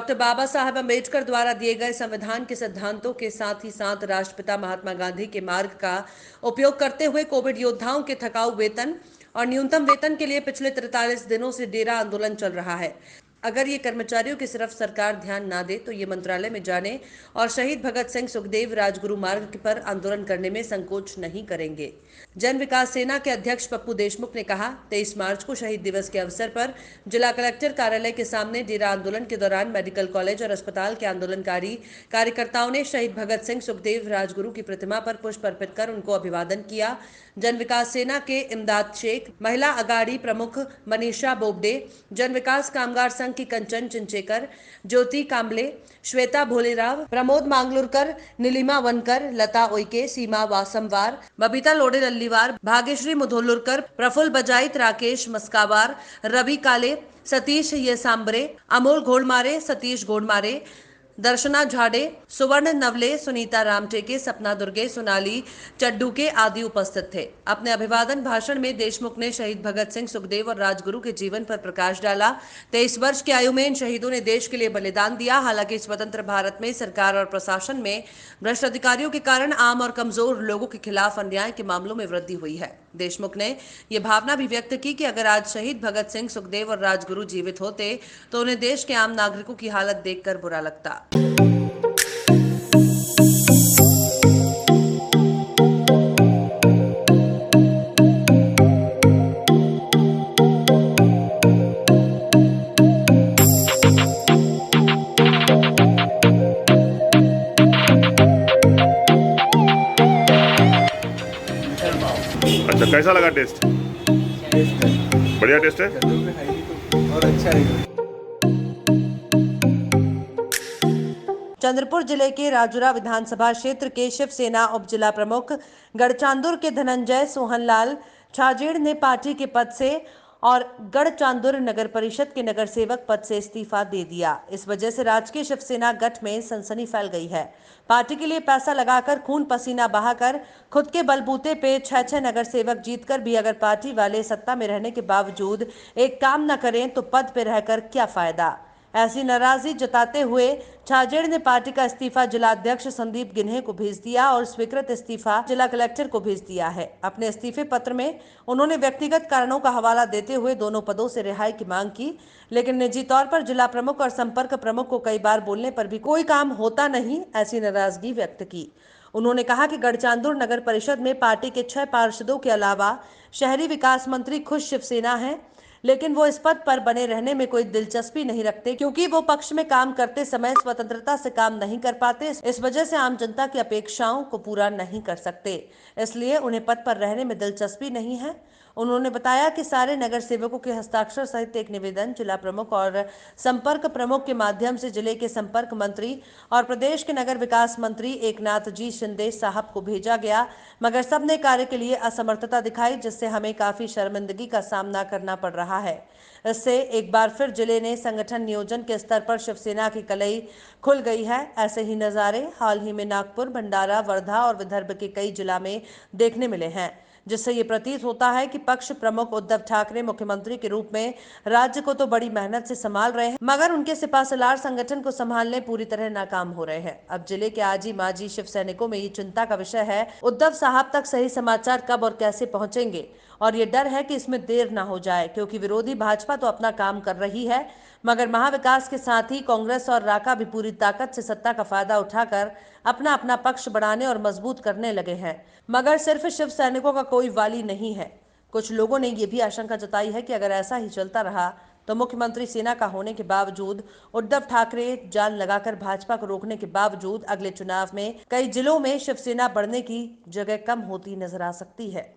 Doctor बाबा साहब अम्बेडकर द्वारा दिए गए संविधान के सिद्धांतों के साथ ही साथ राष्ट्रपिता महात्मा गांधी के मार्ग का उपयोग करते हुए कोविड योद्धाओं के थकाऊ वेतन और न्यूनतम वेतन के लिए पिछले 43 दिनों से डेरा आंदोलन चल रहा है। अगर ये कर्मचारियों की सिर्फ सरकार ध्यान ना दे तो ये मंत्रालय में जाने और शहीद भगत सिंह सुखदेव राजगुरु मार्ग पर आंदोलन करने में संकोच नहीं करेंगे। जन विकास सेना के अध्यक्ष पप्पू देशमुख ने कहा, 23 मार्च को शहीद दिवस के अवसर पर जिला कलेक्टर कार्यालय के सामने डेरा आंदोलन के दौरान मेडिकल कॉलेज और अस्पताल के आंदोलनकारी कार्यकर्ताओं ने शहीद भगत सिंह सुखदेव राजगुरु की प्रतिमा पर पुष्प अर्पित कर उनको अभिवादन किया। जन विकास सेना के इमदाद शेख, महिला अगाड़ी प्रमुख मनीषा बोबडे, जन विकास कामगार संघ की कंचन चिंचेकर, ज्योति कांबले, श्वेता भोलेराव, प्रमोद मांगलुरकर, नीलिमा वनकर, लता ओइके, सीमा वासमवार, बबीता लोडे लल्लीवार, भाग्यश्री मुधोलुरकर, प्रफुल्ल बजाइत, राकेश मस्कावार, रवि काले, सतीश ये सांबरे, अमोल घोड़मारे, सतीश घोड़मारे, दर्शना झाड़े, सुवर्ण नवले, सुनीता रामटेके, सपना दुर्गे, सोनाली चड्डूके आदि उपस्थित थे। अपने अभिवादन भाषण में देशमुख ने शहीद भगत सिंह सुखदेव और राजगुरु के जीवन पर प्रकाश डाला। 23 वर्ष की आयु में इन शहीदों ने देश के लिए बलिदान दिया। हालांकि स्वतंत्र भारत में सरकार और प्रशासन में भ्रष्ट अधिकारियों के कारण आम और कमजोर लोगों के खिलाफ अन्याय के मामलों में वृद्धि हुई है। देशमुख ने यह भावना भी व्यक्त की कि अगर आज शहीद भगत सिंह सुखदेव और राजगुरु जीवित होते तो उन्हें देश के आम नागरिकों की हालत देखकर बुरा लगता। अच्छा, कैसा लगा टेस्ट? बढ़िया टेस्ट है और अच्छा है। चंद्रपुर जिले के राजुरा विधानसभा क्षेत्र के शिवसेना उप जिला प्रमुख गढ़चांदुर के धनंजय सोहनलाल छाजेड़ ने पार्टी के पद से और गढ़चांदुर नगर परिषद के नगर सेवक पद से इस्तीफा दे दिया। इस वजह से राजकीय शिवसेना गठ में सनसनी फैल गई है। पार्टी के लिए पैसा लगाकर खून पसीना बहाकर खुद के बलबूते पे 6 नगर सेवक जीतकर भी अगर पार्टी वाले सत्ता में रहने के बावजूद एक काम न करें तो पद पे रहकर क्या फायदा। ऐसी नाराजगी जताते हुए छाजेड़ ने पार्टी का इस्तीफा जिला अध्यक्ष संदीप गिन्हे को भेज दिया और स्वीकृत इस्तीफा जिला कलेक्टर को भेज दिया है। अपने इस्तीफे पत्र में उन्होंने व्यक्तिगत कारणों का हवाला देते हुए दोनों पदों से रिहाई की मांग की, लेकिन निजी तौर पर जिला प्रमुख और संपर्क प्रमुख को कई बार बोलने पर भी कोई काम होता नहीं, ऐसी नाराजगी व्यक्त की। उन्होंने कहा कि गढ़चांदुर नगर परिषद में पार्टी के 6 पार्षदों के अलावा शहरी विकास मंत्री खुद शिवसेना है, लेकिन वो इस पद पर बने रहने में कोई दिलचस्पी नहीं रखते क्योंकि वो पक्ष में काम करते समय स्वतंत्रता से काम नहीं कर पाते। इस वजह से आम जनता की अपेक्षाओं को पूरा नहीं कर सकते, इसलिए उन्हें पद पर रहने में दिलचस्पी नहीं है। उन्होंने बताया कि सारे नगर सेवकों के हस्ताक्षर सहित एक निवेदन जिला प्रमुख और संपर्क प्रमुख के माध्यम से जिले के संपर्क मंत्री और प्रदेश के नगर विकास मंत्री एकनाथ जी शिंदे साहब को भेजा गया, मगर सबने कार्य के लिए असमर्थता दिखाई, जिससे हमें काफी शर्मिंदगी का सामना करना पड़ रहा है। इससे एक बार फिर जिले ने संगठन नियोजन के स्तर पर शिवसेना की कलई खुल गई है। ऐसे ही नज़ारे हाल ही में नागपुर, भंडारा, वर्धा और विदर्भ के कई जिला में देखने मिले हैं, जिससे ये प्रतीत होता है कि पक्ष प्रमुख उद्धव ठाकरे मुख्यमंत्री के रूप में राज्य को तो बड़ी मेहनत से संभाल रहे हैं, मगर उनके सिपासलार संगठन को संभालने पूरी तरह नाकाम हो रहे हैं। अब जिले के आजी माजी शिव सैनिकों में ये चिंता का विषय है, उद्धव साहब तक सही समाचार कब और कैसे पहुंचेंगे, और ये डर है कि इसमें देर ना हो जाए, क्योंकि विरोधी भाजपा तो अपना काम कर रही है, मगर महाविकास के साथ ही कांग्रेस और राका भी पूरी ताकत से सत्ता का फायदा उठाकर अपना अपना पक्ष बढ़ाने और मजबूत करने लगे हैं, मगर सिर्फ शिव सैनिकों का कोई वाली नहीं है। कुछ लोगों ने ये भी आशंका जताई है कि अगर ऐसा ही चलता रहा तो मुख्यमंत्री सेना का होने के बावजूद उद्धव ठाकरे जान लगाकर भाजपा को रोकने के बावजूद अगले चुनाव में कई जिलों में शिवसेना बढ़ने की जगह कम होती नजर आ सकती है।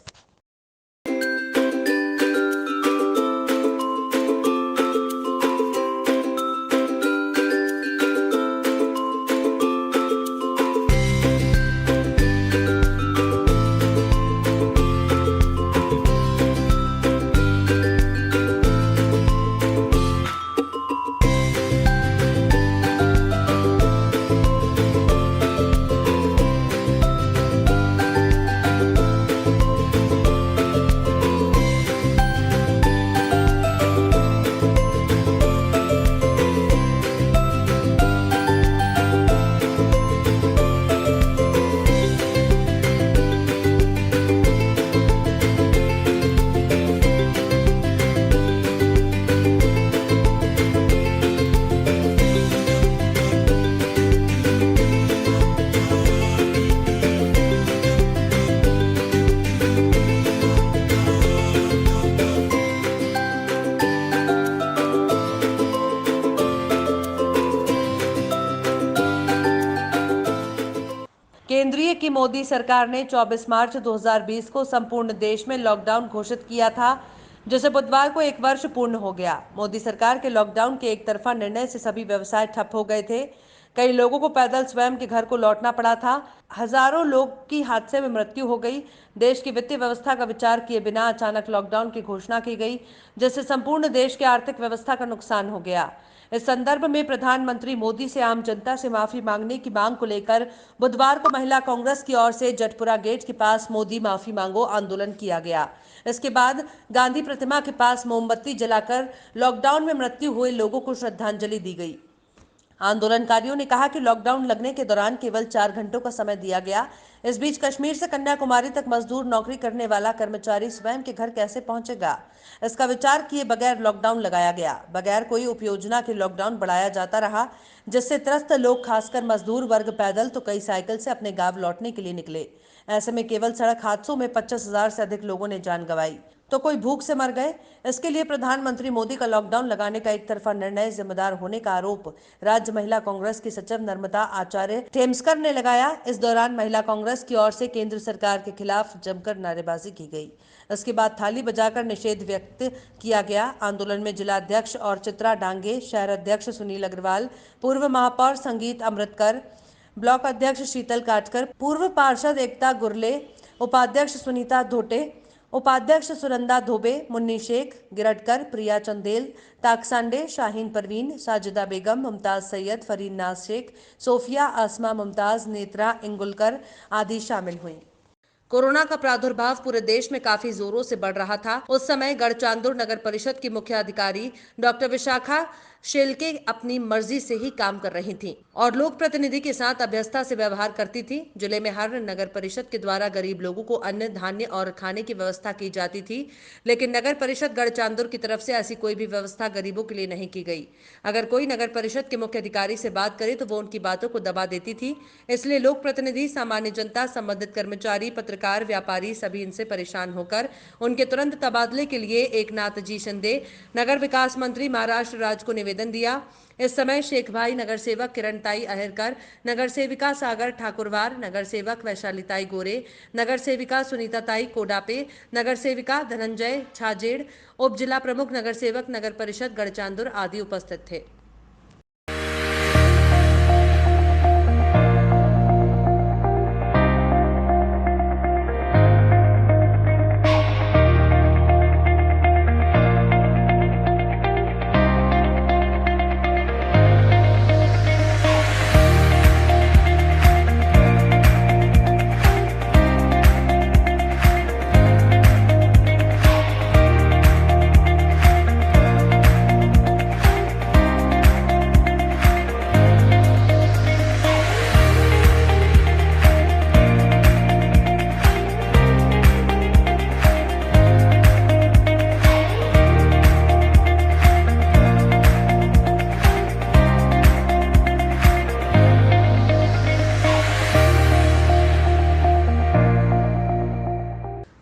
कि मोदी सरकार ने 24 मार्च 2020 को संपूर्ण देश में लॉकडाउन घोषित किया था, जिसे बुधवार को 1 वर्ष पूर्ण हो गया। मोदी सरकार के लॉकडाउन के एक तरफा निर्णय से सभी व्यवसाय ठप हो गए थे। कई लोगों को पैदल स्वयं के घर को लौटना पड़ा था। हजारों लोग की हादसे में मृत्यु हो गई। देश की वित्तीय व्यवस्था का विचार किए बिना अचानक लॉकडाउन की घोषणा की गई, जिससे संपूर्ण देश की आर्थिक व्यवस्था का नुकसान हो गया। इस संदर्भ में प्रधानमंत्री मोदी से आम जनता से माफी मांगने की मांग को लेकर बुधवार को महिला कांग्रेस की ओर से जटपुरा गेट के पास मोदी माफी मांगो आंदोलन किया गया। इसके बाद गांधी प्रतिमा के पास मोमबत्ती जलाकर लॉकडाउन में मृत्यु हुए लोगों को श्रद्धांजलि दी गई। आंदोलनकारियों ने कहा कि लॉकडाउन लगने के दौरान केवल 4 घंटों का समय दिया गया। इस बीच कश्मीर से कन्याकुमारी तक मजदूर नौकरी करने वाला कर्मचारी स्वयं के घर कैसे पहुंचेगा, इसका विचार किए बगैर लॉकडाउन लगाया गया। बगैर कोई उपयोजना के लॉकडाउन बढ़ाया जाता रहा, जिससे त्रस्त लोग खासकर मजदूर वर्ग पैदल तो कई साइकिल से अपने गांव लौटने के लिए निकले। ऐसे में केवल सड़क हादसों में 25,000 से अधिक लोगों ने जान गंवाई तो कोई भूख से मर गए। इसके लिए प्रधानमंत्री मोदी का लॉकडाउन लगाने का एक तरफा निर्णय जिम्मेदार होने का आरोप राज्य महिला कांग्रेस की सचिव नर्मदा आचार्य टेम्सकर ने लगाया। इस दौरान महिला कांग्रेस की ओर से केंद्र सरकार के खिलाफ जमकर नारेबाजी की गई। इसके बाद थाली बजाकर निषेध व्यक्त किया गया। आंदोलन में जिला अध्यक्ष और चित्रा डांगे, शहर अध्यक्ष सुनील अग्रवाल, पूर्व महापौर संगीत अमृतकर, ब्लॉक अध्यक्ष शीतल काटकर, पूर्व पार्षद एकता गुरले, उपाध्यक्ष सुनीता धोटे, उपाध्यक्ष सुनंदा धोबे, मुन्नी शेख, गिरटकर, प्रिया चंदेल, ताकसांडे, शाहीन परवीन, साजिदा बेगम, मुमताज सैयद, फरीन नाज शेख, सोफिया, आसमा मुमताज, नेत्रा इंगुलकर आदि शामिल हुई। कोरोना का प्रादुर्भाव पूरे देश में काफी जोरों से बढ़ रहा था। उस समय गढ़चांदुर नगर परिषद की मुख्य अधिकारी डॉक्टर विशाखा शेलके अपनी मर्जी से ही काम कर रही थीं और लोक प्रतिनिधि के साथ अभ्यस्ता से व्यवहार करती थी। जिले में हर नगर परिषद के द्वारा गरीब लोगों को अन्न, धान्य और खाने की व्यवस्था की जाती थी, लेकिन नगर परिषद गढ़चांदुर की तरफ से ऐसी कोई भी व्यवस्था गरीबों के लिए नहीं की गई। अगर कोई नगर परिषद के मुख्य अधिकारी से बात करे तो वो उनकी बातों को दबा देती थी। इसलिए लोक प्रतिनिधि, सामान्य जनता, संबंधित कर्मचारी, पत्रकार, व्यापारी सभी इनसे परेशान होकर उनके तुरंत तबादले के लिए एकनाथ जी शिंदे, नगर विकास मंत्री महाराष्ट्र राज्य को निवेदन दिया। इस समय शेख भाई, नगर सेवक किरणताई अहिरकर, नगर सेविका सागर ठाकुरवार, नगर सेवक वैशालीताई गोरे, नगर सेविका सुनीताताई कोडापे, नगर सेविका धनंजय छाजेड़, उप जिला प्रमुख नगर सेवक नगर परिषद गढ़चांदुर आदि उपस्थित थे।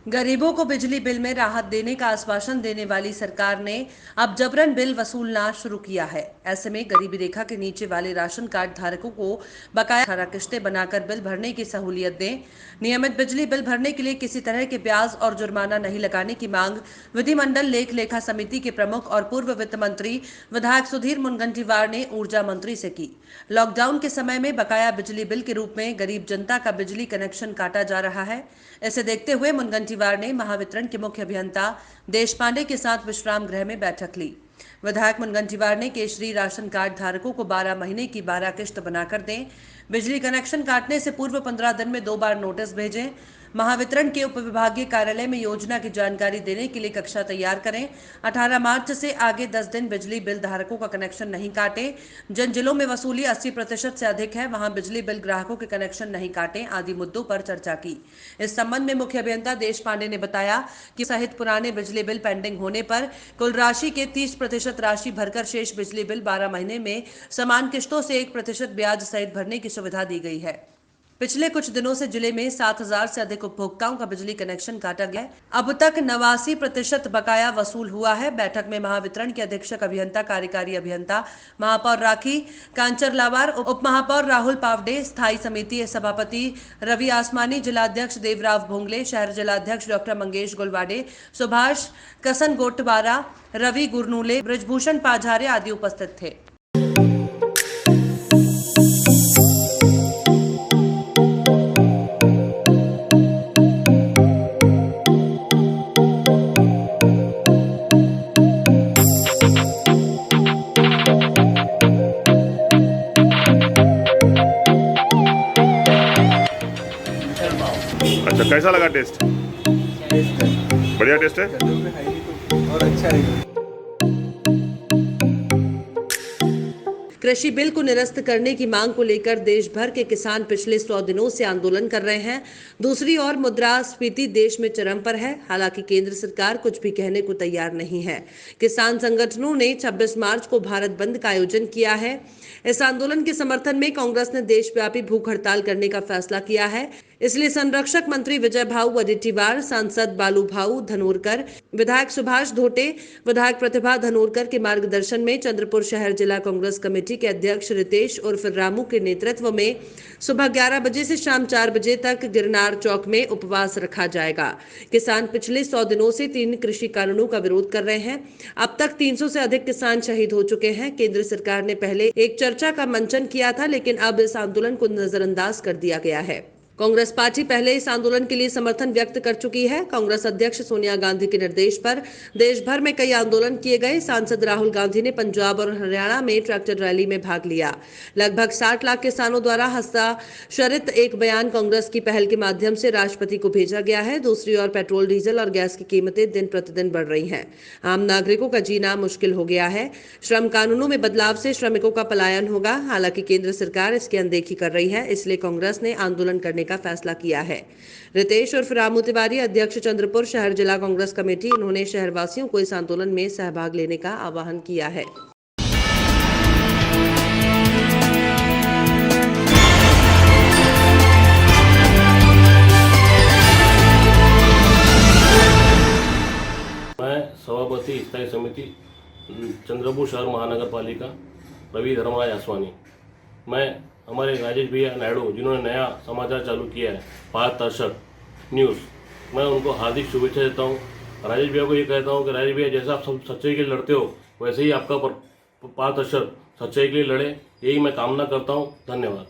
गरीबों को बिजली बिल में राहत देने का आश्वासन देने वाली सरकार ने अब जबरन बिल वसूलना शुरू किया है। ऐसे में गरीबी रेखा के नीचे वाले राशन कार्ड धारकों को बकाया 18 किश्तें बनाकर बिल भरने की सहूलियत दें। नियमित बिजली बिल भरने के लिए किसी तरह के ब्याज और जुर्माना नहीं लगाने की मांग विधिमंडल लेख लेखा समिति के प्रमुख और पूर्व वित्त मंत्री विधायक सुधीर मुनगंटीवार ने ऊर्जा मंत्री से की। लॉकडाउन के समय में बकाया बिजली बिल के रूप में गरीब जनता का बिजली कनेक्शन काटा जा रहा है। इसे देखते हुए मुनगंटीवार ने महावितरण के मुख्य अभियंता देशपांडे के साथ विश्राम गृह में बैठक ली। विधायक मुनगंटीवार ने केशरी राशन कार्ड धारकों को 12 महीने की 12 किश्त बनाकर दें। बिजली कनेक्शन काटने से पूर्व 15 दिन में 2 बार नोटिस भेजें। महावितरण के उपविभागीय कार्यालय में योजना की जानकारी देने के लिए कक्षा तैयार करें। 18 मार्च से आगे 10 दिन बिजली बिल धारकों का कनेक्शन नहीं काटें। जिन जिलों में वसूली 80% से अधिक है वहां बिजली बिल ग्राहकों के कनेक्शन नहीं काटें आदि मुद्दों पर चर्चा की। इस संबंध में मुख्य अभियंता देशपांडे ने बताया कि सहित पुराने बिजली बिल पेंडिंग होने पर कुल राशि के 30% राशि भरकर शेष बिजली बिल 12 महीने में समान किश्तों से 1% ब्याज सहित भरने की सुविधा दी गई है। पिछले कुछ दिनों से जिले में 7,000 से अधिक उपभोक्ताओं का बिजली कनेक्शन काटा गया है। अब तक 89% बकाया वसूल हुआ है। बैठक में महावितरण के अधीक्षक अभियंता, कार्यकारी अभियंता, महापौर राखी कांचर लावार, उप महापौर राहुल पावडे, स्थायी समिति सभापति रवि आसमानी, जिलाध्यक्ष देवराव भोंगले, शहर जिलाध्यक्ष डॉक्टर मंगेश गुलवाडे, सुभाष कसन गोटवारा, रवि गुरनूले, ब्रजभूषण पाझारे आदि उपस्थित थे। अच्छा, कैसा लगा टेस्ट? टेस्ट है बढ़िया टेस्ट है। कद्दू में खाएंगे तो और अच्छा रहेगा। कृषि बिल को निरस्त करने की मांग को लेकर देश भर के किसान पिछले 100 दिनों से आंदोलन कर रहे हैं। दूसरी ओर मुद्रास्फीति देश में चरम पर है। हालांकि केंद्र सरकार कुछ भी कहने को तैयार नहीं है। किसान संगठनों ने 26 मार्च को भारत बंद का आयोजन किया है। इस आंदोलन के समर्थन में कांग्रेस ने देशव्यापी भूख हड़ताल करने का फैसला किया है। इसलिए संरक्षक मंत्री विजय भाऊ वडेट्टीवार, सांसद बालू भाऊ धनोरकर, विधायक सुभाष धोटे, विधायक प्रतिभा धनोरकर के मार्गदर्शन में चंद्रपुर शहर जिला कांग्रेस कमेटी के अध्यक्ष रितेश उर्फ रामू के नेतृत्व में सुबह 11 बजे से शाम 4 बजे तक गिरनार चौक में उपवास रखा जाएगा। किसान पिछले 100 दिनों से 3 कृषि कानूनों का विरोध कर रहे हैं। अब तक 300 से अधिक किसान शहीद हो चुके हैं। केंद्र सरकार ने पहले एक चर्चा का मंचन किया था, लेकिन अब इस आंदोलन को नजरअंदाज कर दिया गया है। कांग्रेस पार्टी पहले इस आंदोलन के लिए समर्थन व्यक्त कर चुकी है। कांग्रेस अध्यक्ष सोनिया गांधी के निर्देश पर देश भर में कई आंदोलन किए गए। सांसद राहुल गांधी ने पंजाब और हरियाणा में ट्रैक्टर रैली में भाग लिया। लगभग 60 लाख किसानों द्वारा हस्ताक्षरित एक बयान कांग्रेस की पहल के माध्यम से राष्ट्रपति को भेजा गया है। दूसरी ओर पेट्रोल, डीजल और गैस की कीमतें दिन प्रतिदिन बढ़ रही हैं। आम नागरिकों का जीना मुश्किल हो गया है। श्रम कानूनों में बदलाव से श्रमिकों का पलायन होगा। हालांकि केंद्र सरकार इसकी अनदेखी कर रही है, इसलिए कांग्रेस ने आंदोलन करने का फैसला किया है। रितेश उर्फ रामू तिवारी, अध्यक्ष चंद्रपुर शहर जिला कांग्रेस कमेटी, उन्होंने शहरवासियों को इस आंदोलन में सहभाग लेने का आह्वान किया है। मैं सभापति स्थायी समिति चंद्रपुर शहर महानगर पालिका रवि धर्मराज आसवानी। मैं हमारे राजेश भैया नायडू, जिन्होंने नया समाचार चालू किया है भारत दर्शक न्यूज़, मैं उनको हार्दिक शुभेच्छा देता हूँ। राजेश भैया को ये कहता हूँ कि राजेश भैया, जैसा आप सब सच्चाई के लिए लड़ते हो, वैसे ही आपका भारत दर्शक सच्चाई के लिए लड़े, यही मैं कामना करता हूँ। धन्यवाद।